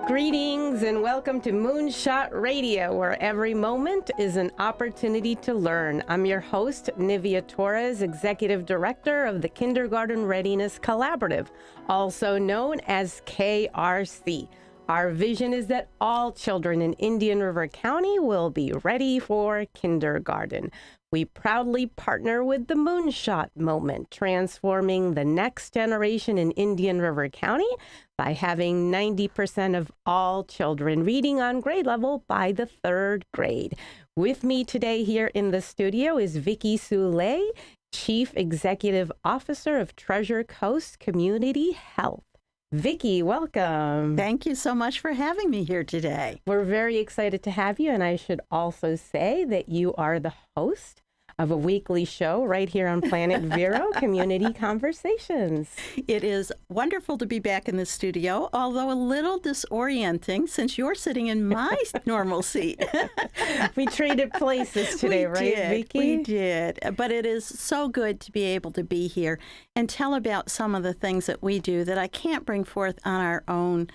Greetings and welcome to Moonshot Radio, where every moment is an opportunity to learn. I'm your host, Nivea Torres, Executive Director of the Kindergarten Readiness Collaborative, also known as KRC. Our vision is that all children in Indian River County will be ready for kindergarten. We proudly partner with the Moonshot Moment, transforming the next generation in Indian River County by having 90% of all children reading on grade level by the third grade. With me today here in the studio is Vicki Soule, Chief Executive Officer of Treasure Coast Community Health. Vicki, welcome. Thank you so much for having me here today. We're very excited to have you, and I should also say that you are the host of a weekly show right here on Planet Vero, Community Conversations. It is wonderful to be back in the studio, although a little disorienting since you're sitting in my normal seat. We traded places today, right, Vicki? We did. But it is so good to be able to be here and tell about some of the things that we do that I can't bring forth on our own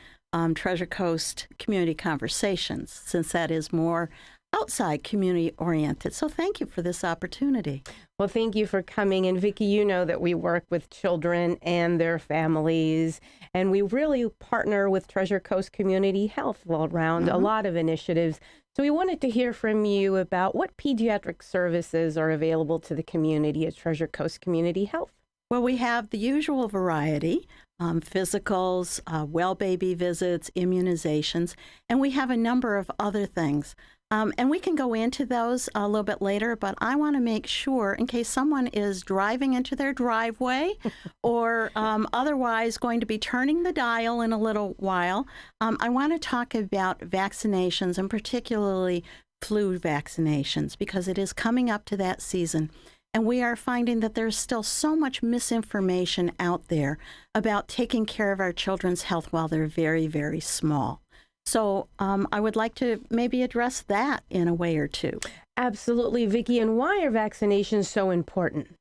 Treasure Coast Community Conversations, since that is more outside community oriented. So thank you for this opportunity. Well, thank you for coming. And Vicki, you know that we work with children and their families, and we really partner with Treasure Coast Community Health around a lot of initiatives. So we wanted to hear from you about what pediatric services are available to the community at Treasure Coast Community Health. Well, we have the usual variety, physicals, well baby visits, immunizations, and we have a number of other things. And we can go into those a little bit later, but I want to make sure, in case someone is driving into their driveway or otherwise going to be turning the dial in a little while, I want to talk about vaccinations, and particularly flu vaccinations, because it is coming up to that season. And we are finding that there's still so much misinformation out there about taking care of our children's health while they're very, very small. So I would like to maybe address that in a way or two. Absolutely, Vicki. And why are vaccinations so important?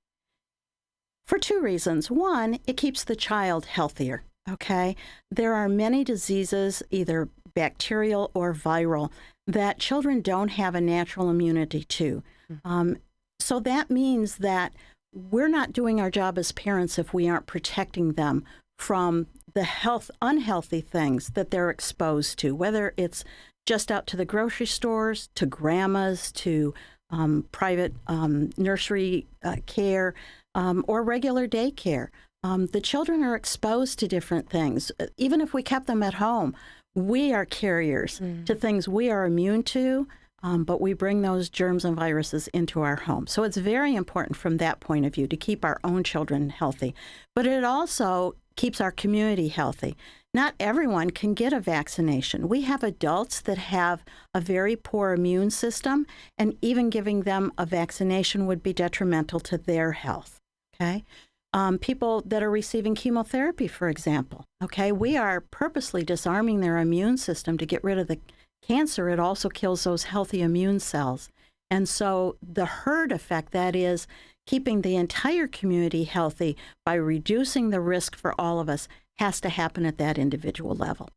For two reasons. One, it keeps the child healthier, okay? There are many diseases, either bacterial or viral, that children don't have a natural immunity to. So that means that we're not doing our job as parents if we aren't protecting them from the unhealthy things that they're exposed to, whether it's just out to the grocery stores, to grandmas, to private nursery care, or regular daycare. The children are exposed to different things. Even if we kept them at home, we are carriers to things we are immune to, but we bring those germs and viruses into our home. So it's very important from that point of view to keep our own children healthy. But it also keeps our community healthy. Not everyone can get a vaccination. We have adults that have a very poor immune system, and even giving them a vaccination would be detrimental to their health, okay? People that are receiving chemotherapy, for example, okay? We are purposely disarming their immune system to get rid of the cancer. It also kills those healthy immune cells. And so the herd effect, that is, keeping the entire community healthy by reducing the risk for all of us, has to happen at that individual level.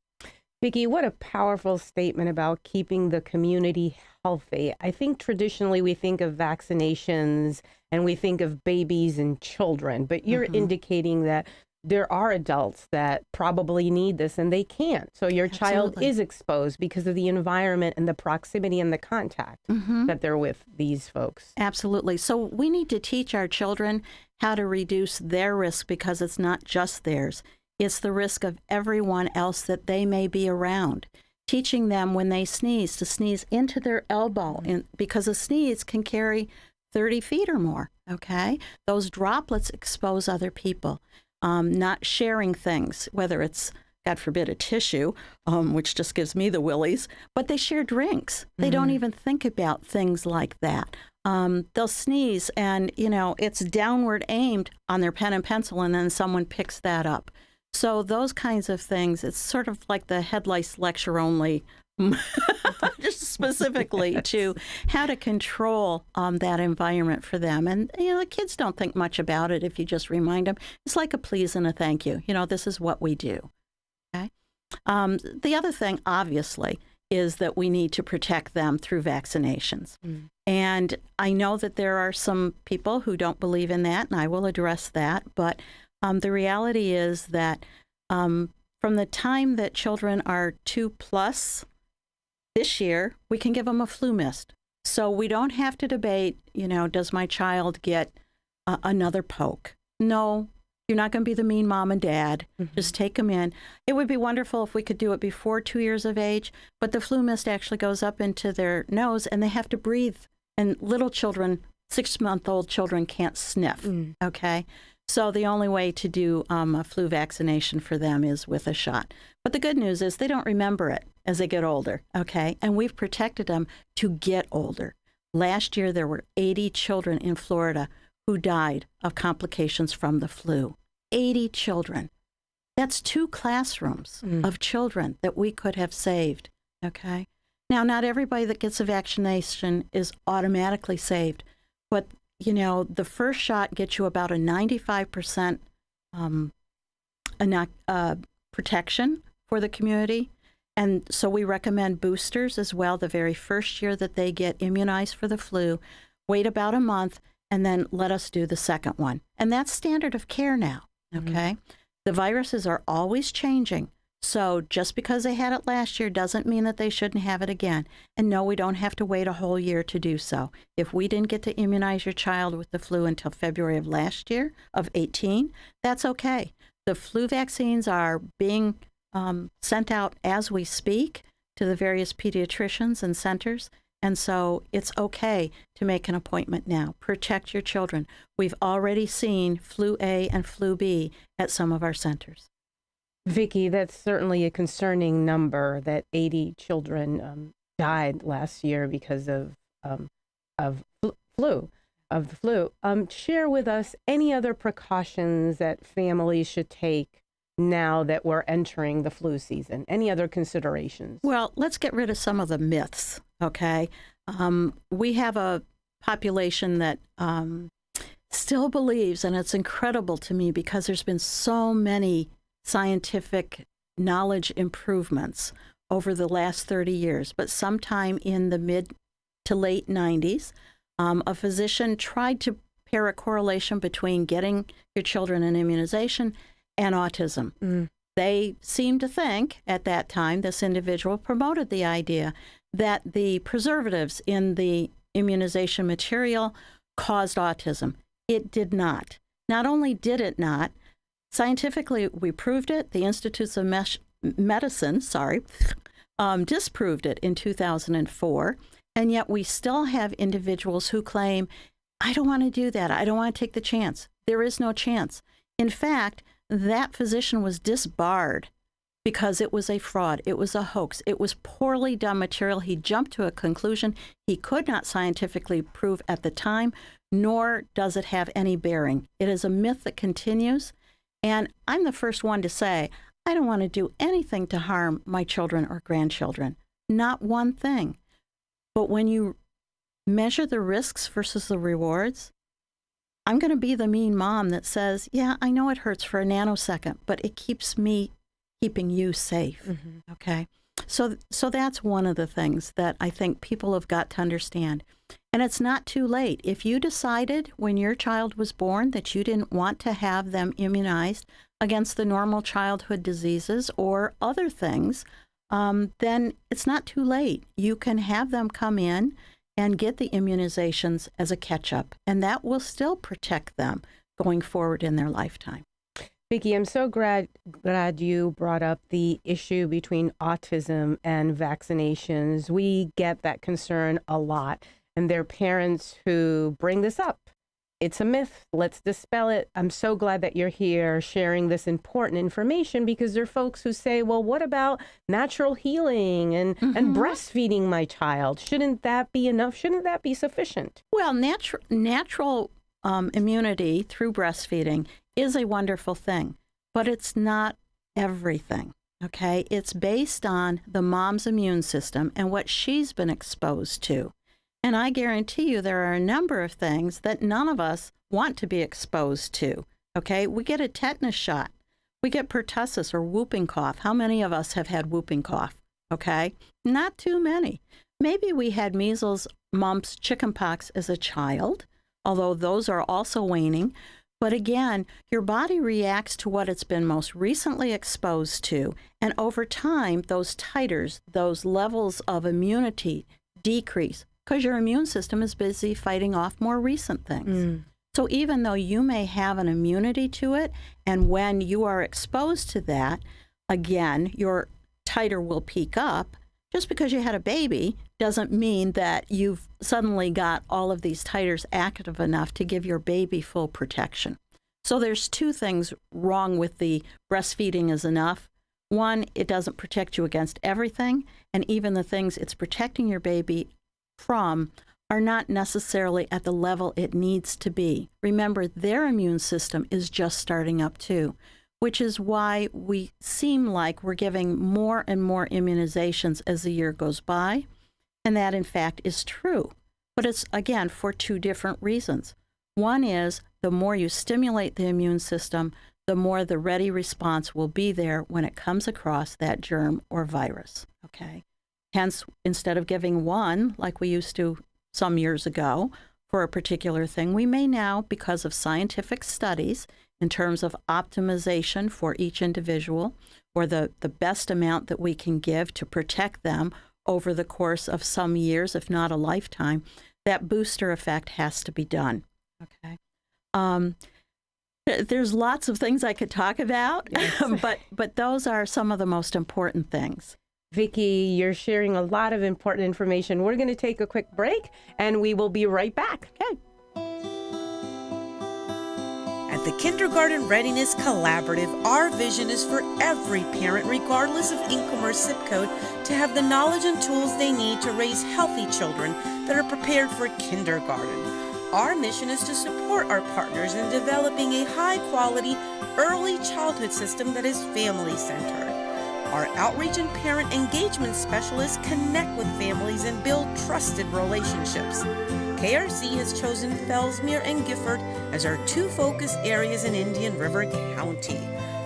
Vicki, what a powerful statement about keeping the community healthy. I think traditionally we think of vaccinations and we think of babies and children, but you're indicating that there are adults that probably need this and they can't. So your child is exposed because of the environment and the proximity and the contact that they're with these folks. Absolutely. So we need to teach our children how to reduce their risk, because it's not just theirs. It's the risk of everyone else that they may be around. Teaching them when they sneeze to sneeze into their elbow, because a sneeze can carry 30 feet or more, okay? Those droplets expose other people. Not sharing things, whether it's, God forbid, a tissue, which just gives me the willies, but they share drinks. They don't even think about things like that. They'll sneeze and, it's downward aimed on their pen and pencil, and then someone picks that up. So those kinds of things, it's sort of like the head lice lecture, only just specifically to how to control that environment for them. And, the kids don't think much about it if you just remind them. It's like a please and a thank you. This is what we do. Okay. The other thing, obviously, is that we need to protect them through vaccinations. And I know that there are some people who don't believe in that, and I will address that. But the reality is that from the time that children are 2+ this year, we can give them a flu mist. So we don't have to debate, does my child get another poke? No, you're not going to be the mean mom and dad. Just take them in. It would be wonderful if we could do it before 2 years of age, but the flu mist actually goes up into their nose and they have to breathe. And little children, 6-month-old children, can't sniff, okay? So the only way to do a flu vaccination for them is with a shot. But the good news is they don't remember it as they get older, okay? And we've protected them to get older. Last year, there were 80 children in Florida who died of complications from the flu. 80 children. That's 2 classrooms of children that we could have saved, okay? Now, not everybody that gets a vaccination is automatically saved, but the first shot gets you about a 95% protection for the community. And so we recommend boosters as well the very first year that they get immunized for the flu. Wait about a month and then let us do the second one. And that's standard of care now, okay? The viruses are always changing. So just because they had it last year doesn't mean that they shouldn't have it again. And no, we don't have to wait a whole year to do so. If we didn't get to immunize your child with the flu until February of last year, of 18, that's okay. The flu vaccines are being sent out as we speak to the various pediatricians and centers. And so it's okay to make an appointment now. Protect your children. We've already seen flu A and flu B at some of our centers. Vicki, that's certainly a concerning number that 80 children died last year because of the flu. Share with us any other precautions that families should take now that we're entering the flu season. Any other considerations? Well, let's get rid of some of the myths, okay? We have a population that still believes, and it's incredible to me because there's been so many scientific knowledge improvements over the last 30 years, but sometime in the mid to late 90s, a physician tried to pair a correlation between getting your children an immunization and autism. They seemed to think at that time, this individual promoted the idea that the preservatives in the immunization material caused autism. It did not. Not only did it not, scientifically, we proved it. The Institutes of Medicine, disproved it in 2004. And yet we still have individuals who claim, I don't want to do that. I don't want to take the chance. There is no chance. In fact, that physician was disbarred because it was a fraud. It was a hoax. It was poorly done material. He jumped to a conclusion he could not scientifically prove at the time, nor does it have any bearing. It is a myth that continues. And I'm the first one to say, I don't want to do anything to harm my children or grandchildren. Not one thing. But when you measure the risks versus the rewards, I'm going to be the mean mom that says, yeah, I know it hurts for a nanosecond, but it keeps me keeping you safe. Okay? So that's one of the things that I think people have got to understand. And it's not too late. If you decided when your child was born that you didn't want to have them immunized against the normal childhood diseases or other things, then it's not too late. You can have them come in and get the immunizations as a catch-up, and that will still protect them going forward in their lifetime. Vicki, I'm so glad you brought up the issue between autism and vaccinations. We get that concern a lot, and there are parents who bring this up. It's a myth. Let's dispel it. I'm so glad that you're here sharing this important information because there are folks who say, well, what about natural healing and breastfeeding my child? Shouldn't that be enough? Shouldn't that be sufficient? Well, natural immunity through breastfeeding is a wonderful thing, but it's not everything, okay? It's based on the mom's immune system and what she's been exposed to. And I guarantee you there are a number of things that none of us want to be exposed to, okay? We get a tetanus shot. We get pertussis or whooping cough. How many of us have had whooping cough? Okay, not too many. Maybe we had measles, mumps, chickenpox as a child, although those are also waning. But again, your body reacts to what it's been most recently exposed to, and over time, those titers, those levels of immunity decrease because your immune system is busy fighting off more recent things. So even though you may have an immunity to it, and when you are exposed to that, again, your titer will peak up. Just because you had a baby doesn't mean that you've suddenly got all of these titers active enough to give your baby full protection. So there's two things wrong with the breastfeeding is enough. One, it doesn't protect you against everything, and even the things it's protecting your baby from are not necessarily at the level it needs to be. Remember, their immune system is just starting up too, which is why we seem like we're giving more and more immunizations as the year goes by. And that, in fact, is true. But it's, again, for two different reasons. One is the more you stimulate the immune system, the more the ready response will be there when it comes across that germ or virus. Okay. Hence, instead of giving one, like we used to some years ago, for a particular thing, we may now, because of scientific studies, in terms of optimization for each individual, or the best amount that we can give to protect them over the course of some years, if not a lifetime, that booster effect has to be done. Okay. There's lots of things I could talk about, yes. but those are some of the most important things. Vicki, you're sharing a lot of important information. We're going to take a quick break, and we will be right back. Okay. At the Kindergarten Readiness Collaborative, our vision is for every parent, regardless of income or zip code, to have the knowledge and tools they need to raise healthy children that are prepared for kindergarten. Our mission is to support our partners in developing a high-quality early childhood system that is family-centered. Our outreach and parent engagement specialists connect with families and build trusted relationships. KRC has chosen Fellsmere and Gifford as our two focus areas in Indian River County.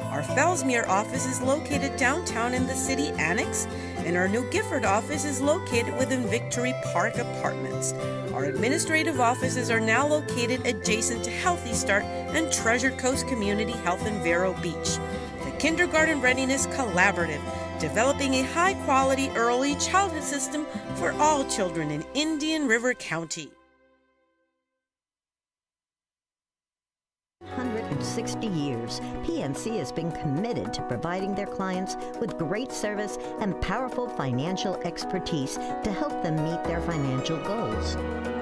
Our Fellsmere office is located downtown in the city annex, and our new Gifford office is located within Victory Park Apartments. Our administrative offices are now located adjacent to Healthy Start and Treasure Coast Community Health in Vero Beach. The Kindergarten Readiness Collaborative, developing a high-quality early childhood system for all children in Indian River County. 160 years, PNC has been committed to providing their clients with great service and powerful financial expertise to help them meet their financial goals.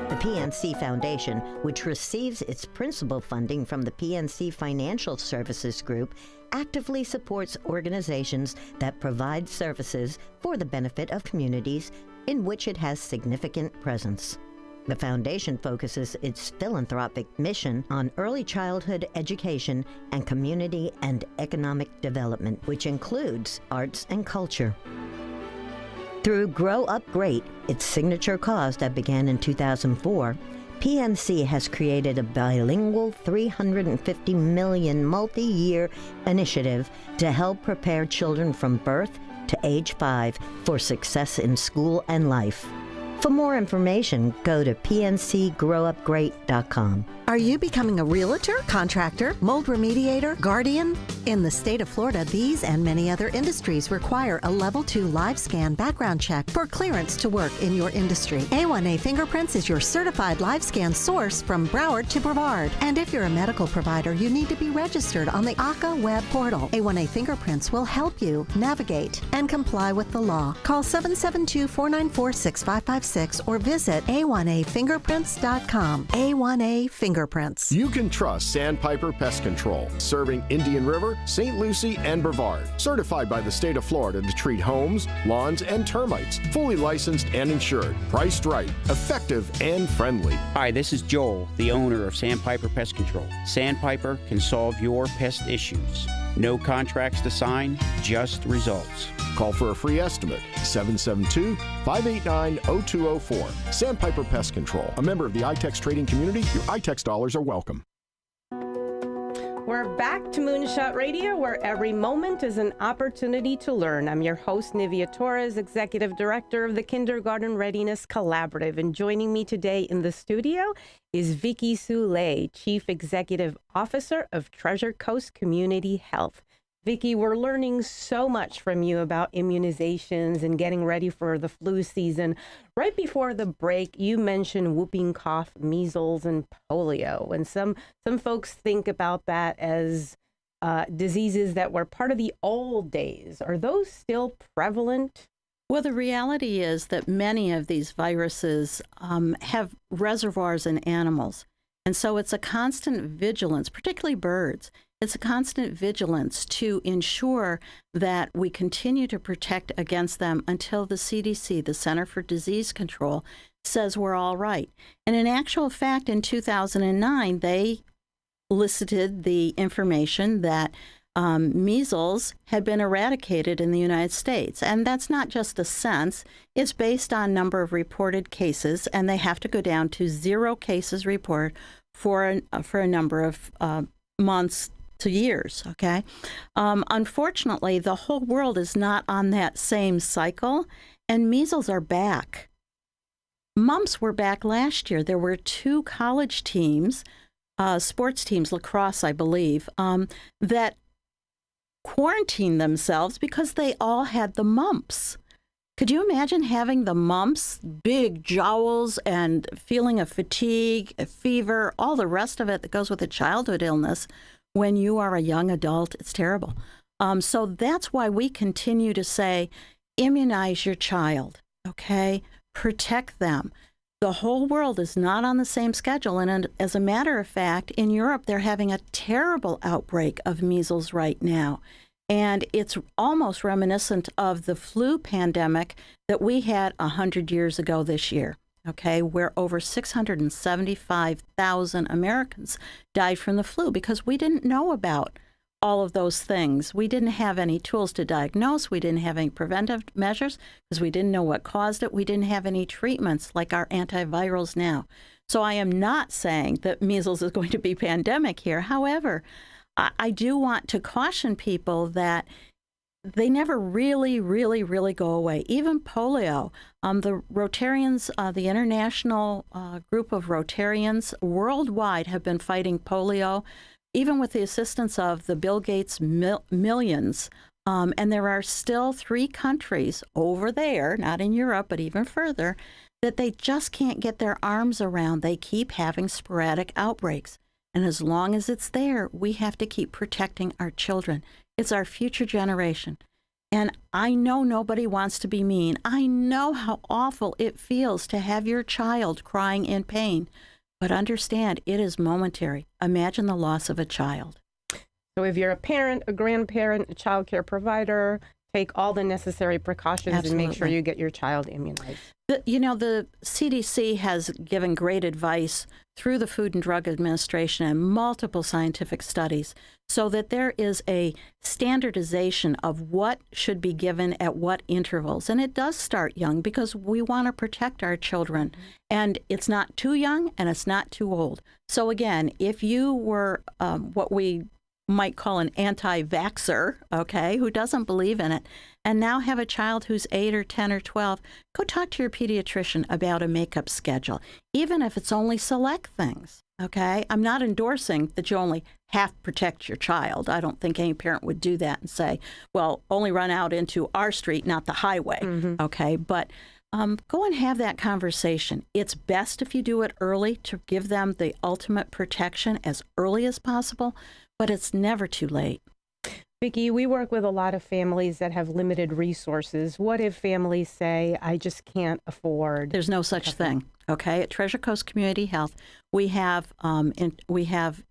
The PNC Foundation, which receives its principal funding from the PNC Financial Services Group, actively supports organizations that provide services for the benefit of communities in which it has significant presence. The foundation focuses its philanthropic mission on early childhood education and community and economic development, which includes arts and culture. Through Grow Up Great, its signature cause that began in 2004, PNC has created a bilingual $350 million multi-year initiative to help prepare children from birth to age 5 for success in school and life. For more information, go to pncgrowupgreat.com. Are you becoming a realtor, contractor, mold remediator, guardian? In the state of Florida, these and many other industries require a Level 2 live scan background check for clearance to work in your industry. A1A Fingerprints is your certified live scan source from Broward to Brevard. And if you're a medical provider, you need to be registered on the ACA web portal. A1A Fingerprints will help you navigate and comply with the law. Call 772-494-6556 or visit a1afingerprints.com. A1A Fingerprints. You can trust Sandpiper Pest Control, serving Indian River, St. Lucie, and Brevard. Certified by the state of Florida to treat homes, lawns, and termites. Fully licensed and insured. Priced right, effective, and friendly. Hi, this is Joel, the owner of Sandpiper Pest Control. Sandpiper can solve your pest issues. No contracts to sign, just results. Call for a free estimate, 772-589-0204. Sandpiper Pest Control, a member of the iTex trading community. Your iTex dollars are welcome. We're back to Moonshot Radio, where every moment is an opportunity to learn. I'm your host, Nivea Torres, Executive Director of the Kindergarten Readiness Collaborative. And joining me today in the studio is Vicki Soule, Chief Executive Officer of Treasure Coast Community Health. Vicki, we're learning so much from you about immunizations and getting ready for the flu season. Right before the break, you mentioned whooping cough, measles, and polio. And some folks think about that as diseases that were part of the old days. Are those still prevalent? Well, the reality is that many of these viruses have reservoirs in animals. And so it's a constant vigilance, particularly birds. It's a constant vigilance to ensure that we continue to protect against them until the CDC, the Center for Disease Control, says we're all right. And in actual fact, in 2009, they listed the information that measles had been eradicated in the United States. And that's not just a sense. It's based on number of reported cases, and they have to go down to 0 cases reported for a number of months to years, okay? Unfortunately, the whole world is not on that same cycle, and measles are back. Mumps were back last year. There were 2 college teams, sports teams, lacrosse, I believe, that quarantined themselves because they all had the mumps. Could you imagine having the mumps, big jowls, and feeling of fatigue, a fever, all the rest of it that goes with a childhood illness when you are a young adult? It's terrible. So that's why we continue to say, immunize your child, okay? Protect them. The whole world is not on the same schedule. And as a matter of fact, in Europe, they're having a terrible outbreak of measles right now. And it's almost reminiscent of the flu pandemic that we had 100 years ago this year, okay, where over 675,000 Americans died from the flu because we didn't know about all of those things. We didn't have any tools to diagnose. We didn't have any preventive measures because we didn't know what caused it. We didn't have any treatments like our antivirals now. So I am not saying that measles is going to be pandemic here. However, I do want to caution people that they never really go away. Even polio, the Rotarians, the international group of Rotarians worldwide have been fighting polio, even with the assistance of the Bill Gates millions. And there are still 3 countries over there, not in Europe, but even further, that they just can't get their arms around. They keep having sporadic outbreaks. And as long as it's there, we have to keep protecting our children. It's our future generation. And I know nobody wants to be mean. I know how awful it feels to have your child crying in pain. But understand, it is momentary. Imagine the loss of a child. So if you're a parent, a grandparent, a child care provider, take all the necessary precautions Absolutely. And make sure you get your child immunized. The CDC has given great advice through the Food and Drug Administration and multiple scientific studies so that there is a standardization of what should be given at what intervals. And it does start young because we want to protect our children. And it's not too young and it's not too old. So again, if you were what we might call an anti-vaxxer, okay, who doesn't believe in it, and now have a child who's 8 or 10 or 12, go talk to your pediatrician about a makeup schedule, even if it's only select things, okay? I'm not endorsing that you only half protect your child. I don't think any parent would do that and say, well, only run out into our street, not the highway, okay? But go and have that conversation. It's best if you do it early to give them the ultimate protection as early as possible, but it's never too late. Vicki, we work with a lot of families that have limited resources. What if families say, I just can't afford? There's no such thing, okay? At Treasure Coast Community Health, we have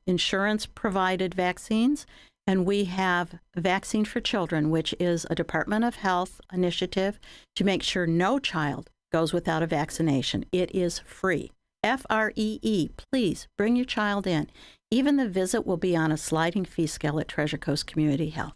insurance-provided vaccines, and we have Vaccine for Children, which is a Department of Health initiative to make sure no child goes without a vaccination. It is free. Free. Please bring your child in. Even the visit will be on a sliding fee scale at Treasure Coast Community Health.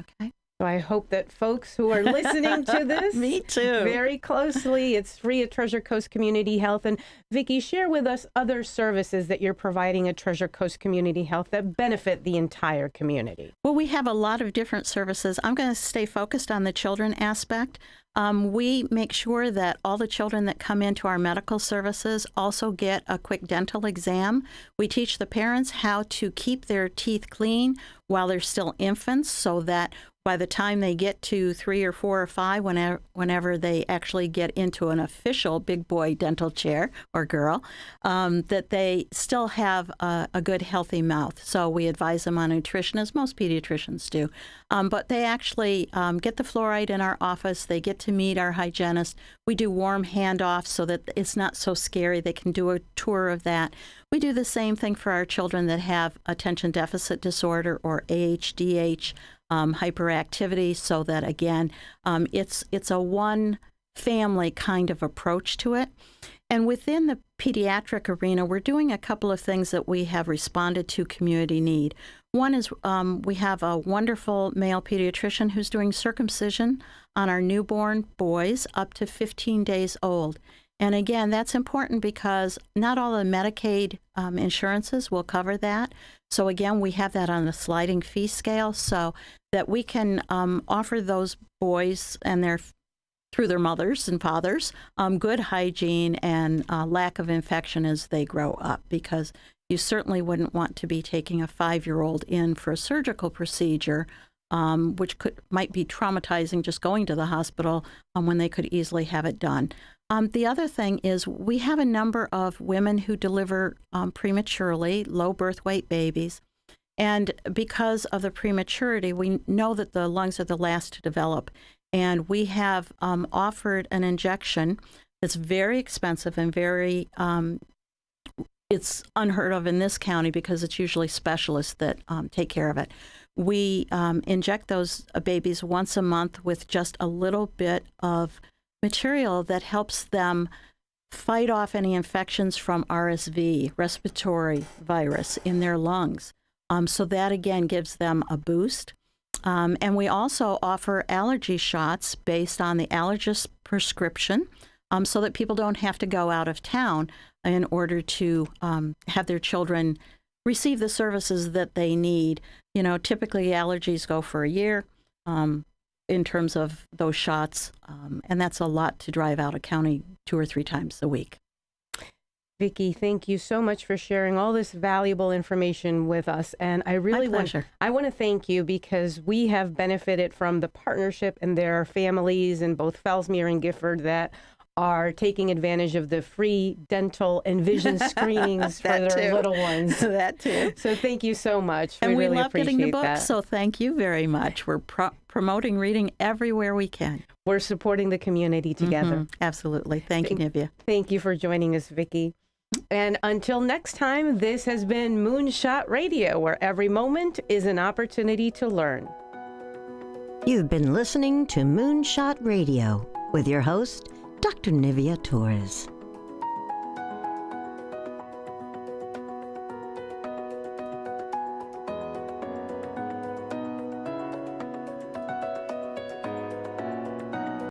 Okay? So I hope that folks who are listening to this Me too. very closely, it's free at Treasure Coast Community Health. And Vicki, share with us other services that you're providing at Treasure Coast Community Health that benefit the entire community. Well, we have a lot of different services. I'm going to stay focused on the children aspect. We make sure that all the children that come into our medical services also get a quick dental exam. We teach the parents how to keep their teeth clean while they're still infants, so that by the time they get to 3 or 4 or 5, whenever they actually get into an official big boy dental chair or girl, that they still have a good, healthy mouth. So we advise them on nutrition, as most pediatricians do. But they actually get the fluoride in our office. They get to meet our hygienist. We do warm handoffs so that it's not so scary. They can do a tour of that. We do the same thing for our children that have attention deficit disorder or ADHD, hyperactivity, so that, again, it's a one family kind of approach to it. And within the pediatric arena, we're doing a couple of things that we have responded to community need. One is we have a wonderful male pediatrician who's doing circumcision on our newborn boys up to 15 days old. And again, that's important because not all the Medicaid insurances will cover that. So again, we have that on a sliding fee scale so that we can offer those boys and through their mothers and fathers, good hygiene and lack of infection as they grow up, because you certainly wouldn't want to be taking a 5-year-old in for a surgical procedure, which might be traumatizing just going to the hospital when they could easily have it done. The other thing is we have a number of women who deliver prematurely, low birth weight babies. And because of the prematurity, we know that the lungs are the last to develop. And we have offered an injection that's very expensive and very, it's unheard of in this county because it's usually specialists that take care of it. We inject those babies once a month with just a little bit of material that helps them fight off any infections from RSV, respiratory virus, in their lungs. So that, again, gives them a boost. And we also offer allergy shots based on the allergist's prescription so that people don't have to go out of town in order to have their children receive the services that they need. You know, typically allergies go for a year in terms of those shots, and that's a lot to drive out of county 2 or 3 times a week. Vicki, thank you so much for sharing all this valuable information with us. And I really want to thank you because we have benefited from the partnership, and there are families in both Fellsmere and Gifford that are taking advantage of the free dental and vision screenings for their little ones. That too. So thank you so much. And we really love getting the appreciate books, that. so thank you very much. We're promoting reading everywhere we can. We're supporting the community together. Mm-hmm. Absolutely. Thank you, Nivea. Thank you for joining us, Vicki. And until next time, this has been Moonshot Radio, where every moment is an opportunity to learn. You've been listening to Moonshot Radio with your host, Dr. Nivea Torres.